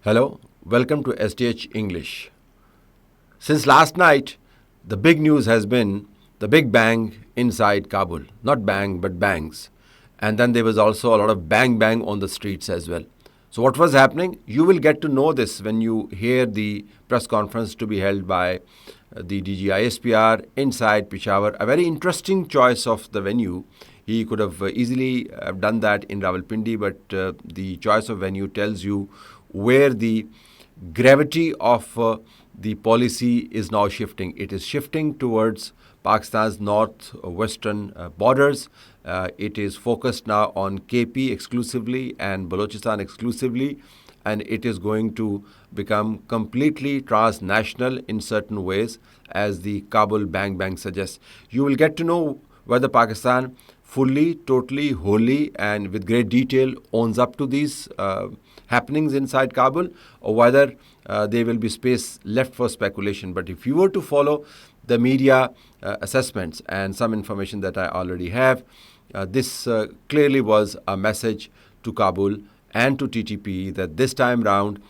Hello, welcome to STH English. Since last night, the big news has been the big bang inside Kabul. Not bang, but bangs. And then there was also a lot of bang bang on the streets as well. So, what was happening? You will get to know this when you hear the press conference to be held by the DGISPR inside Peshawar. A very interesting choice of the venue. He could have easily done that in Rawalpindi, but the choice of venue tells you where the gravity of the policy is now shifting. It is shifting towards Pakistan's northwestern borders. It is focused now on KP exclusively and Balochistan exclusively, and it is going to become completely transnational in certain ways, as the Kabul bang bang suggests. You will get to know whether Pakistan fully, totally, wholly, and with great detail owns up to these happenings inside Kabul, or whether there will be space left for speculation. But if you were to follow the media assessments and some information that I already have, this clearly was a message to Kabul and to TTP that this time round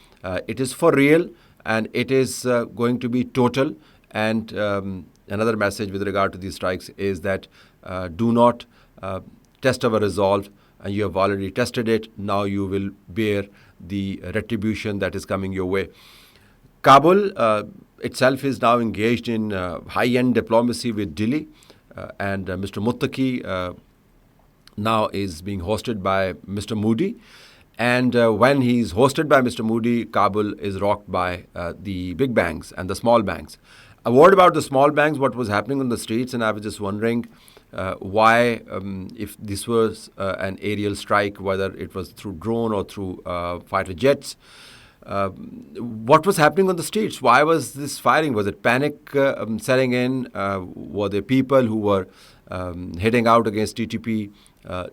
it is for real and it is going to be total. And another message with regard to these strikes is that do not test our resolve. And you have already tested it. Now you will bear the retribution that is coming your way. Kabul itself is now engaged in high-end diplomacy with Delhi, and Mr. Muttaqi now is being hosted by Mr. Modi. And when he's hosted by Mr. Modi, Kabul is rocked by the big bangs and the small bangs. A word about the small bangs, what was happening on the streets, and I was just wondering why, if this was an aerial strike, whether it was through drone or through fighter jets, what was happening on the streets? Why was this firing? Was it panic setting in? Were there people who were heading out against TTP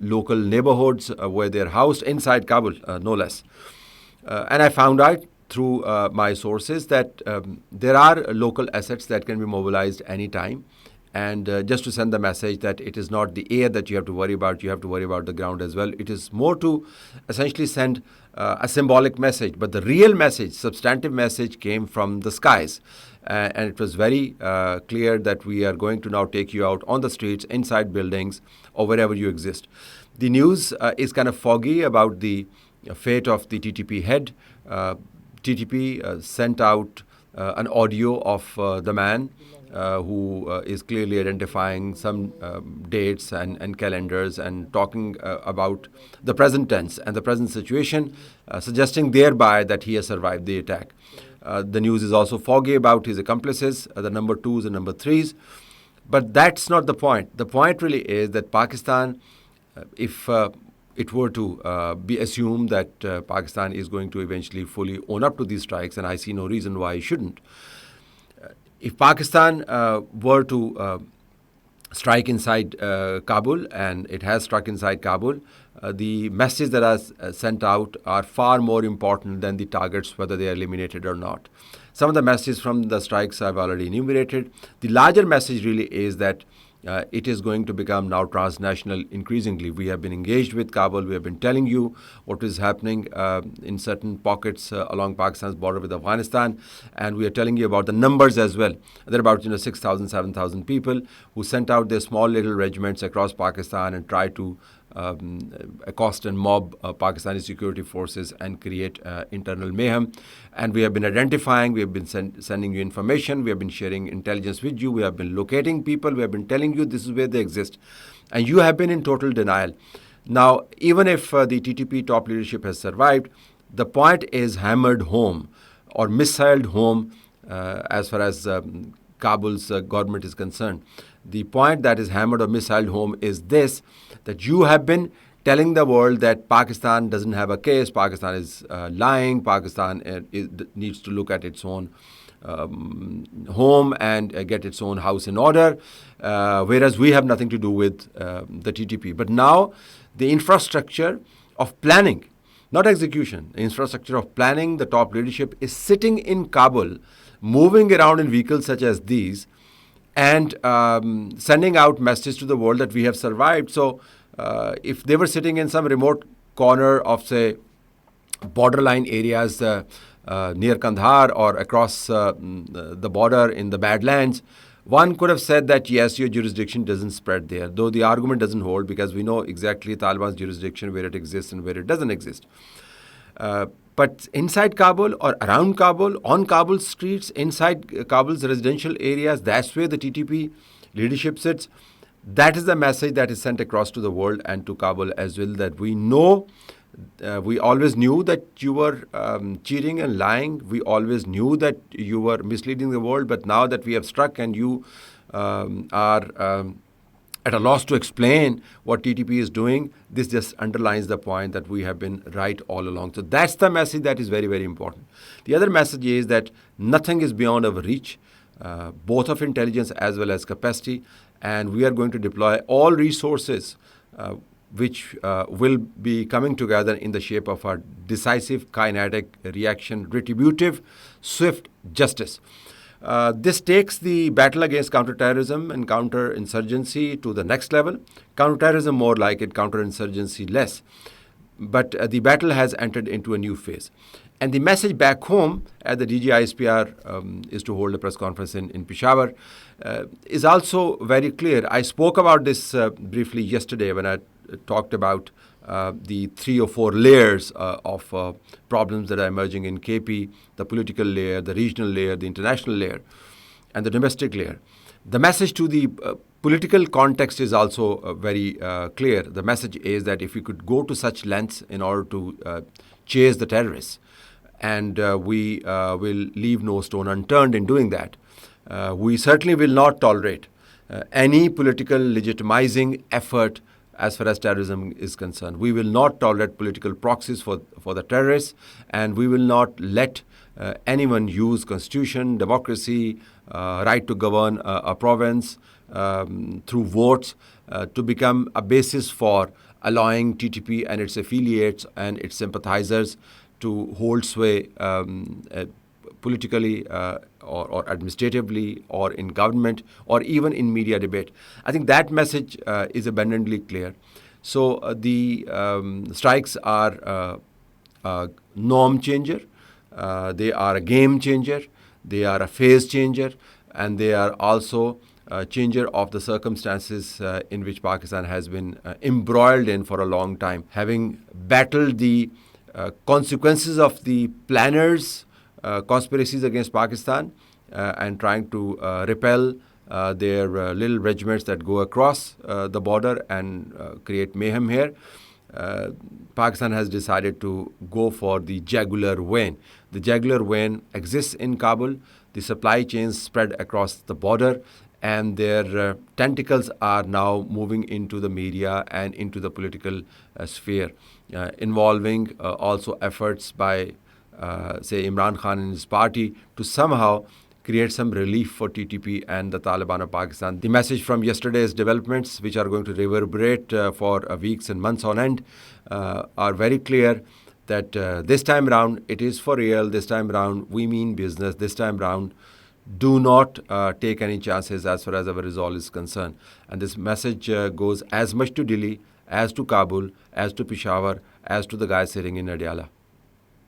local neighborhoods where they're housed inside Kabul, no less? And I found out through my sources that there are local assets that can be mobilized anytime. And just to send the message that it is not the air that you have to worry about, you have to worry about the ground as well. It is more to essentially send a symbolic message. But the real message, substantive message, came from the skies. And it was very clear that we are going to now take you out on the streets, inside buildings, or wherever you exist. The news is kind of foggy about the fate of the TTP head. TTP sent out an audio of the man who is clearly identifying some dates and calendars and talking about the present tense and the present situation, suggesting thereby that he has survived the attack. The news is also foggy about his accomplices, the number twos and number threes. But that's not the point. The point really is that Pakistan, if it were to be assumed that Pakistan is going to eventually fully own up to these strikes, and I see no reason why it shouldn't. If Pakistan were to strike inside Kabul, and it has struck inside Kabul, the messages that are sent out are far more important than the targets, whether they are eliminated or not. Some of the messages from the strikes I've already enumerated. The larger message really is that it is going to become now transnational increasingly. We have been engaged with Kabul. We have been telling you what is happening in certain pockets along Pakistan's border with Afghanistan. And we are telling you about the numbers as well. There are about 6,000, 7,000 people who sent out their small little regiments across Pakistan and tried to accost and mob Pakistani security forces and create internal mayhem. And we have been identifying, we have been sending you information, we have been sharing intelligence with you, we have been locating people, we have been telling you this is where they exist. And you have been in total denial. Now, even if the TTP top leadership has survived, the point is hammered home or missiled home as far as Kabul's government is concerned. The point that is hammered or missiled home is this, that you have been telling the world that Pakistan doesn't have a case, Pakistan is lying, Pakistan needs to look at its own home and get its own house in order, whereas we have nothing to do with the TTP. But now the infrastructure of planning, not execution, the infrastructure of planning, the top leadership is sitting in Kabul, moving around in vehicles such as these, and sending out messages to the world that we have survived. So if they were sitting in some remote corner of, say, borderline areas near Kandahar or across the border in the Badlands, one could have said that yes, your jurisdiction doesn't spread there, though the argument doesn't hold because we know exactly Taliban's jurisdiction, where it exists and where it doesn't exist. But inside Kabul or around Kabul, on Kabul streets, inside Kabul's residential areas, that's where the TTP leadership sits. That is the message that is sent across to the world and to Kabul as well, that we know, we always knew that you were cheating and lying. We always knew that you were misleading the world. But now that we have struck and you are at a loss to explain what TTP is doing, this just underlines the point that we have been right all along. So that's the message that is very, very important. The other message is that nothing is beyond our reach, both of intelligence as well as capacity, and we are going to deploy all resources which will be coming together in the shape of a decisive, kinetic reaction, retributive, swift justice. This takes the battle against counterterrorism and counterinsurgency to the next level. Counterterrorism more like it, counterinsurgency less. But the battle has entered into a new phase. And the message back home at the DGISPR is to hold a press conference in Peshawar is also very clear. I spoke about this briefly yesterday when I talked about the 3 or 4 layers of problems that are emerging in KP, the political layer, the regional layer, the international layer, and the domestic layer. The message to the political context is also very clear. The message is that if we could go to such lengths in order to chase the terrorists, and we will leave no stone unturned in doing that, we certainly will not tolerate any political legitimizing effort as far as terrorism is concerned. We will not tolerate political proxies for the terrorists, and we will not let anyone use constitution, democracy, right to govern a province through votes to become a basis for allowing TTP and its affiliates and its sympathizers to hold sway politically or administratively or in government or even in media debate. I think that message is abundantly clear. So the strikes are a norm changer. They are a game changer. They are a phase changer. And they are also a changer of the circumstances in which Pakistan has been embroiled in for a long time, having battled the consequences of the planners' conspiracies against Pakistan and trying to repel their little regiments that go across the border and create mayhem here. Pakistan has decided to go for the jugular vein. The jugular vein exists in Kabul. The supply chains spread across the border, and their tentacles are now moving into the media and into the political sphere, involving also efforts by, say, Imran Khan and his party to somehow create some relief for TTP and the Taliban of Pakistan. The message from yesterday's developments, which are going to reverberate for weeks and months on end, are very clear that this time round, it is for real. This time round, we mean business. This time round, do not take any chances as far as our resolve is concerned. And this message goes as much to Delhi, as to Kabul, as to Peshawar, as to the guy sitting in Adiala.